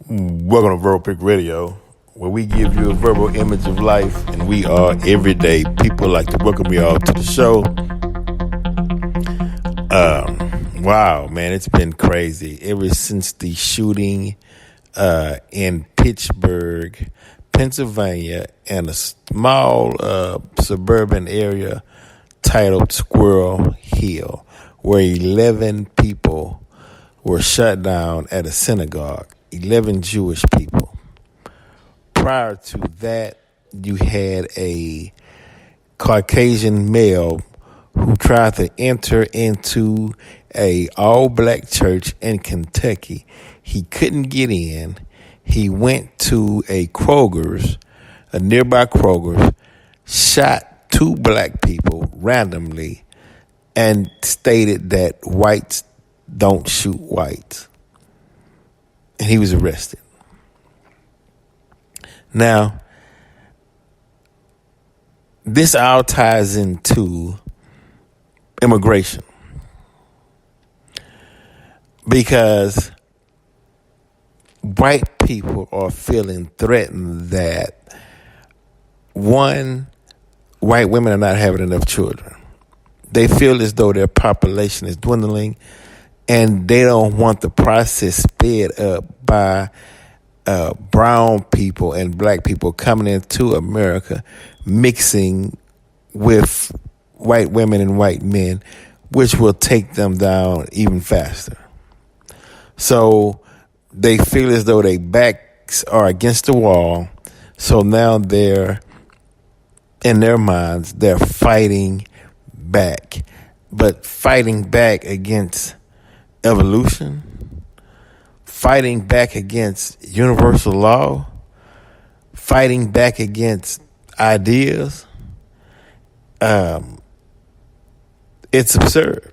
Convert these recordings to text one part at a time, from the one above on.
Welcome to Verbal Pick Radio, where we give you a verbal image of life, and we are everyday people. Like to welcome you all to the show. Wow, man, it's been crazy ever since the shooting in Pittsburgh, Pennsylvania, in a small suburban area titled Squirrel Hill, where 11 people were shut down at a synagogue. 11 Jewish people. Prior to that, you had a Caucasian male who tried to enter into a all-black church in Kentucky. He couldn't get in. He went to a nearby Kroger's, shot two black people randomly, and stated that whites don't shoot whites. And he was arrested. Now, this all ties into immigration, because white people are feeling threatened that, one, white women are not having enough children. They feel as though their population is dwindling, and they don't want the process sped up by brown people and black people coming into America, mixing with white women and white men, which will take them down even faster. So they feel as though their backs are against the wall. So now in their minds, they're fighting back. But fighting back against evolution, fighting back against universal law, fighting back against ideas. It's absurd.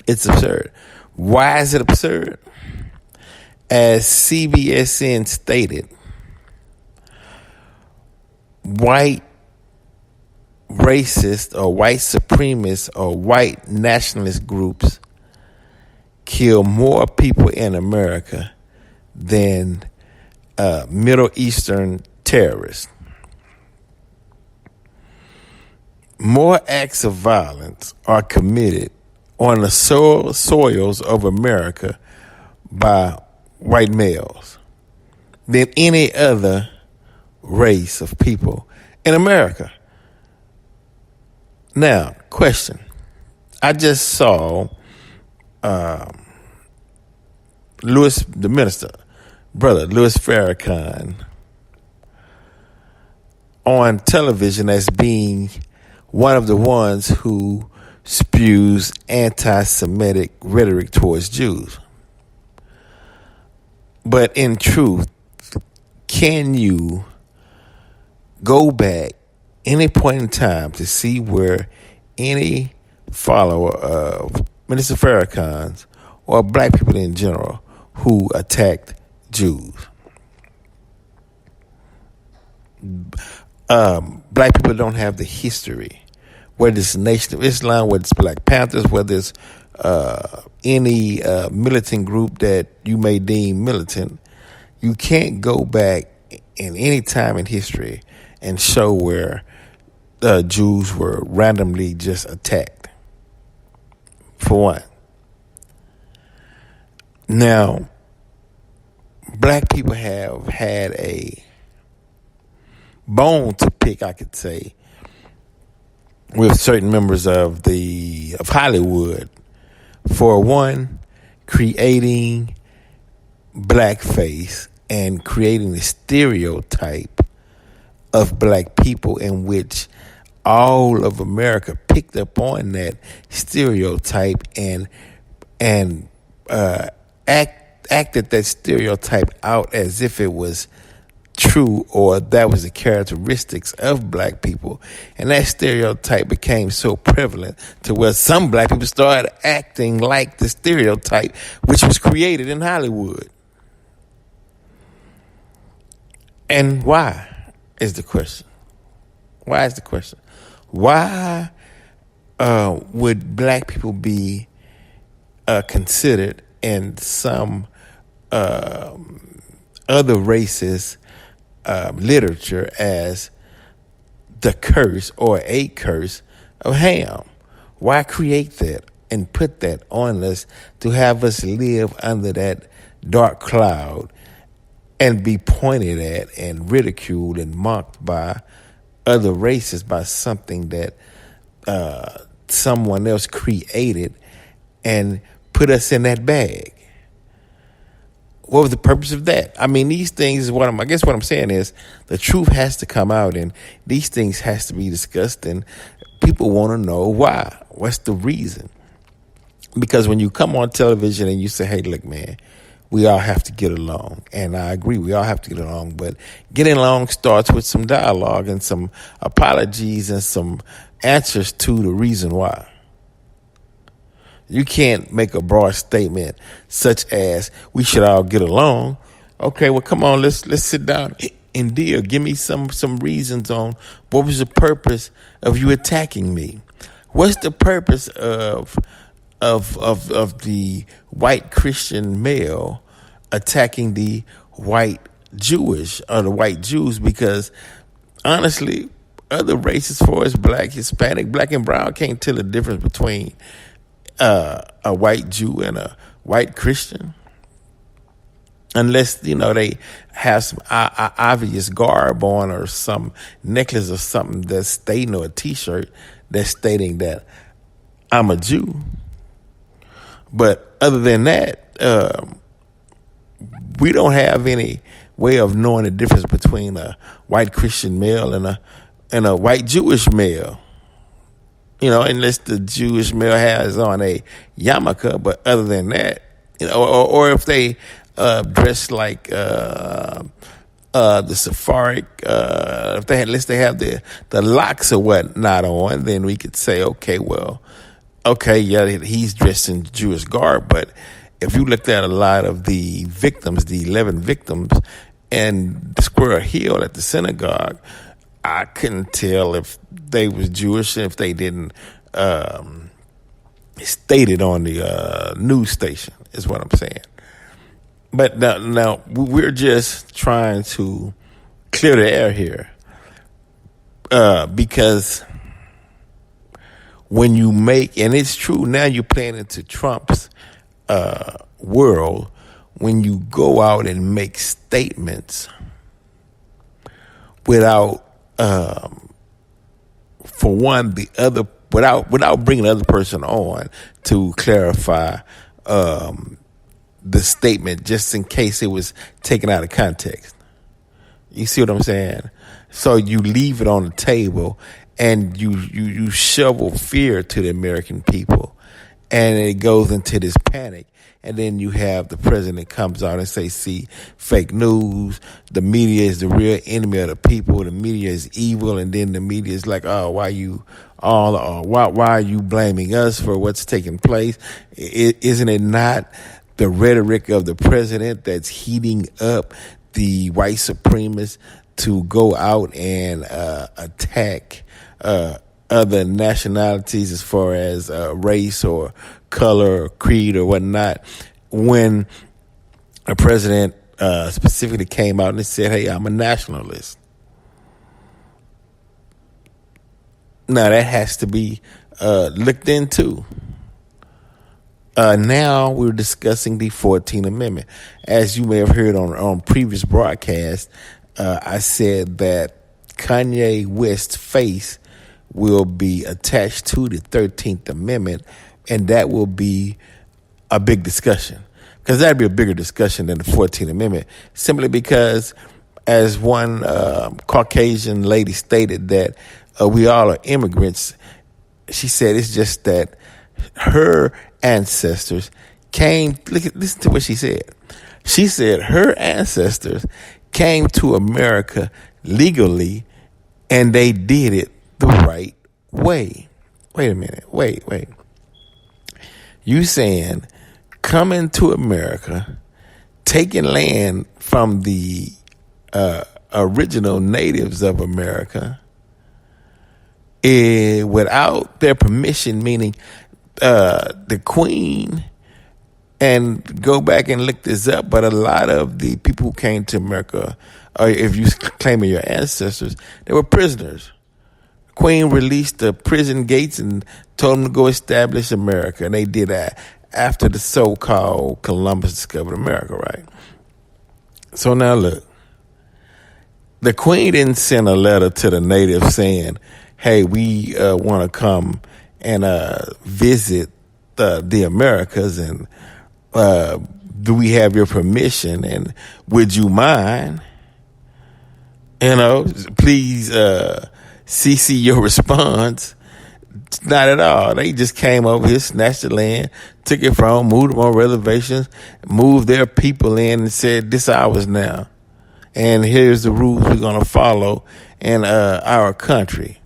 It's absurd. Why is it absurd? As CBSN stated, white racist or white supremacist or white nationalist groups kill more people in America than Middle Eastern terrorists. More acts of violence are committed on the soils of America by white males than any other race of people in America. Now, question. I just saw Louis Farrakhan on television as being one of the ones who spews anti-Semitic rhetoric towards Jews. But in truth, can you go back any point in time to see where any follower of Minister Farrakhan's or black people in general who attacked Jews? Black people don't have the history, whether it's Nation of Islam, whether it's Black Panthers, whether it's any militant group that you may deem militant. You can't go back in any time in history and show where Jews were randomly just attacked, for one. Now, black people have had a bone to pick, I could say, with certain members of Hollywood. For one, creating blackface and creating a stereotype of black people in which all of America picked up on that stereotype and acted that stereotype out as if it was true, or that was the characteristics of black people. And that stereotype became so prevalent to where some black people started acting like the stereotype which was created in Hollywood. And why is the question? Why is the question? Why would black people be considered in some other races' literature as the curse or a curse of Ham. Why create that and put that on us to have us live under that dark cloud and be pointed at and ridiculed and mocked by other races by something that someone else created and put us in that bag? What was the purpose of that? I mean, these things is I guess what I'm saying is the truth has to come out and these things has to be discussed and people want to know why. What's the reason? Because when you come on television and you say, hey, look, man, we all have to get along. And I agree, we all have to get along. But getting along starts with some dialogue and some apologies and some answers to the reason why. You can't make a broad statement such as we should all get along. Okay, well, come on, let's sit down and deal. Give me some reasons on what was the purpose of you attacking me. What's the purpose of the white Christian male attacking the white Jewish or the white Jews? Because honestly, other races, as far as black, Hispanic, black and brown, can't tell the difference between a white Jew and a white Christian, unless they have some obvious garb on or some necklace or something that's stating, or a T-shirt that's stating that I'm a Jew. But other than that, we don't have any way of knowing the difference between a white Christian male and a white Jewish male. Unless the Jewish male has on a yarmulke, but other than that, or if they dress like the Sephardic, unless they have the locks or whatnot on, then we could say, yeah, he's dressed in Jewish garb. But if you looked at a lot of the victims, the 11 victims, and the Square Hill at the synagogue, I couldn't tell if they was Jewish and if they didn't state it on the news station, is what I'm saying. But now we're just trying to clear the air here, because when you and it's true, now you're playing into Trump's world, when you go out and make statements without for one, without bringing the other person on to clarify the statement, just in case it was taken out of context. You see what I'm saying? So you leave it on the table and you shovel fear to the American people, and it goes into this panic. And then you have the president comes out and say, see, fake news. The media is the real enemy of the people. The media is evil. And then the media is like, oh, why are you blaming us for what's taking place? Isn't it not the rhetoric of the president that's heating up the white supremacists to go out and attack other nationalities as far as race or color or creed or whatnot, when a president specifically came out and said, hey, I'm a nationalist? Now that has to be looked into. Now we're discussing the 14th Amendment. As you may have heard on previous broadcasts, I said that Kanye West's face will be attached to the 13th Amendment, and that will be a big discussion, because that'd be a bigger discussion than the 14th Amendment, simply because, as one Caucasian lady stated, that we all are immigrants. She said it's just that her ancestors came, listen to what she said. She said her ancestors came to America legally, and they did it the right way. Wait a minute. Wait. You saying coming to America, taking land from the original natives of America without their permission, meaning the Queen And go back and look this up, but a lot of the people who came to America, or if you claiming your ancestors, they were prisoners. Queen released the prison gates and told them to go establish America. And they did that after the so-called Columbus discovered America, right? So now look, the Queen didn't send a letter to the natives saying, hey, we want to come and visit the Americas, and do we have your permission, and would you mind, please CC your response. Not at all. They just came over here, snatched the land, took it from, moved them on reservations, moved their people in, and said, this ours now. And here's the rules we're going to follow in our country.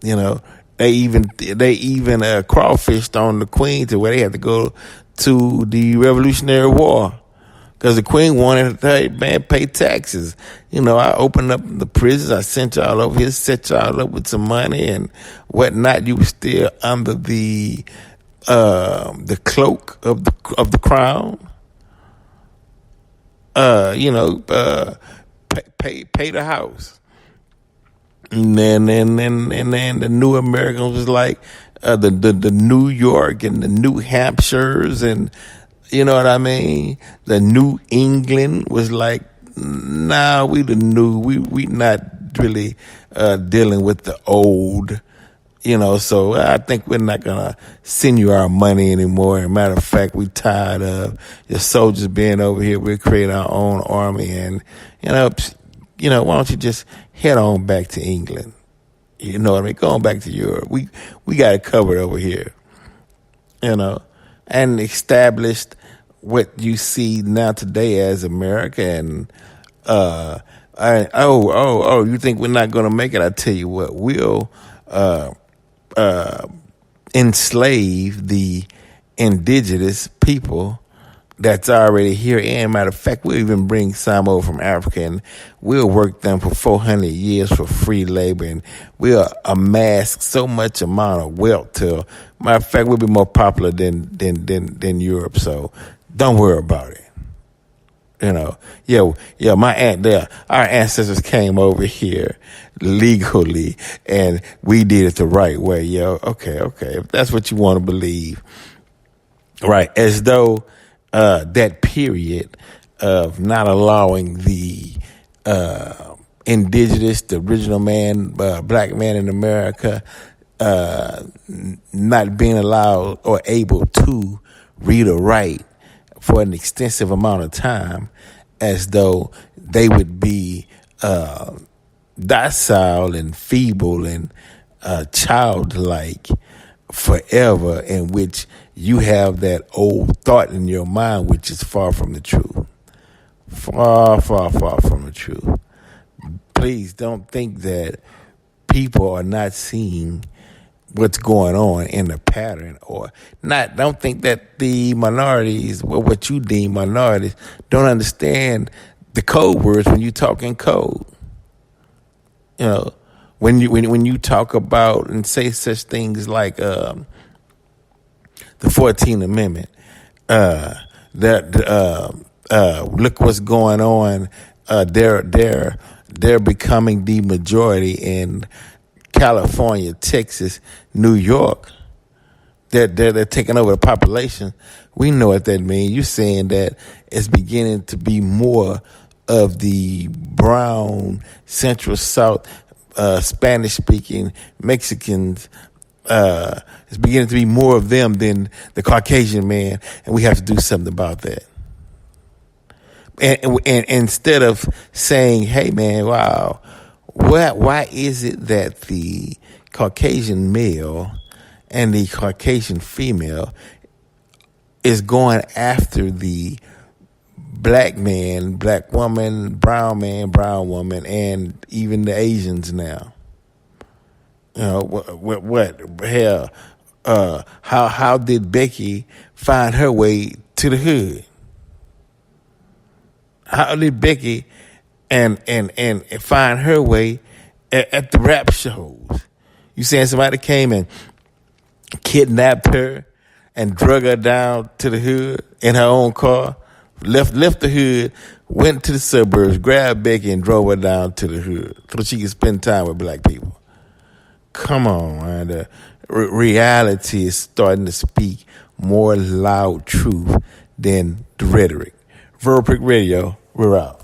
They even crawfished on the Queen to where they had to go to the Revolutionary War. Because the Queen wanted to, hey, man, pay taxes. I opened up the prisons. I sent y'all over here, set y'all up with some money and whatnot. You were still under the cloak of the crown. Pay the house. And then the new Americans was like the New York and the New Hampshires, and you know what I mean? The New England was like, nah, we not really dealing with the old, so I think we're not gonna send you our money anymore. As a matter of fact, we tired of your soldiers being over here. We'll create our own army, and why don't you just head on back to England? You know what I mean? Going back to Europe. We got it covered over here. And established what you see now today as America. And you think we're not going to make it? I tell you what, we'll enslave the indigenous people that's already here. And matter of fact, we'll even bring some over from Africa, and we'll work them for 400 years for free labor, and we'll amass so much amount of wealth till, matter of fact, we'll be more popular than Europe. So don't worry about it. Our ancestors came over here legally, and we did it the right way. Okay, if that's what you want to believe, right? As though that period of not allowing the indigenous, the original man, black man in America, not being allowed or able to read or write for an extensive amount of time, as though they would be docile and feeble and childlike forever, in which you have that old thought in your mind, which is far from the truth. Far, far, far from the truth. Please don't think that people are not seeing what's going on in the pattern, or not. Don't think that the minorities, or what you deem minorities, don't understand the code words when you talk in code. When you talk about and say such things like the 14th Amendment, look what's going on. They're becoming the majority in California, Texas, New York. They're taking over the population. We know what that means. You're saying that it's beginning to be more of the brown, Central South, Spanish-speaking Mexicans. It's beginning to be more of them than the Caucasian man, and we have to do something about that. And instead of saying, hey, man, wow, why is it that the Caucasian male and the Caucasian female is going after the black man, black woman, brown man, brown woman, and even the Asians now? What hell? How did Becky find her way to the hood? How did Becky and find her way at the rap shows? You saying somebody came and kidnapped her and drug her down to the hood in her own car, left the hood, went to the suburbs, grabbed Becky and drove her down to the hood so she could spend time with black people. Come on, man. The reality is starting to speak more loud truth than the rhetoric. Verbal Prick Radio, we're out.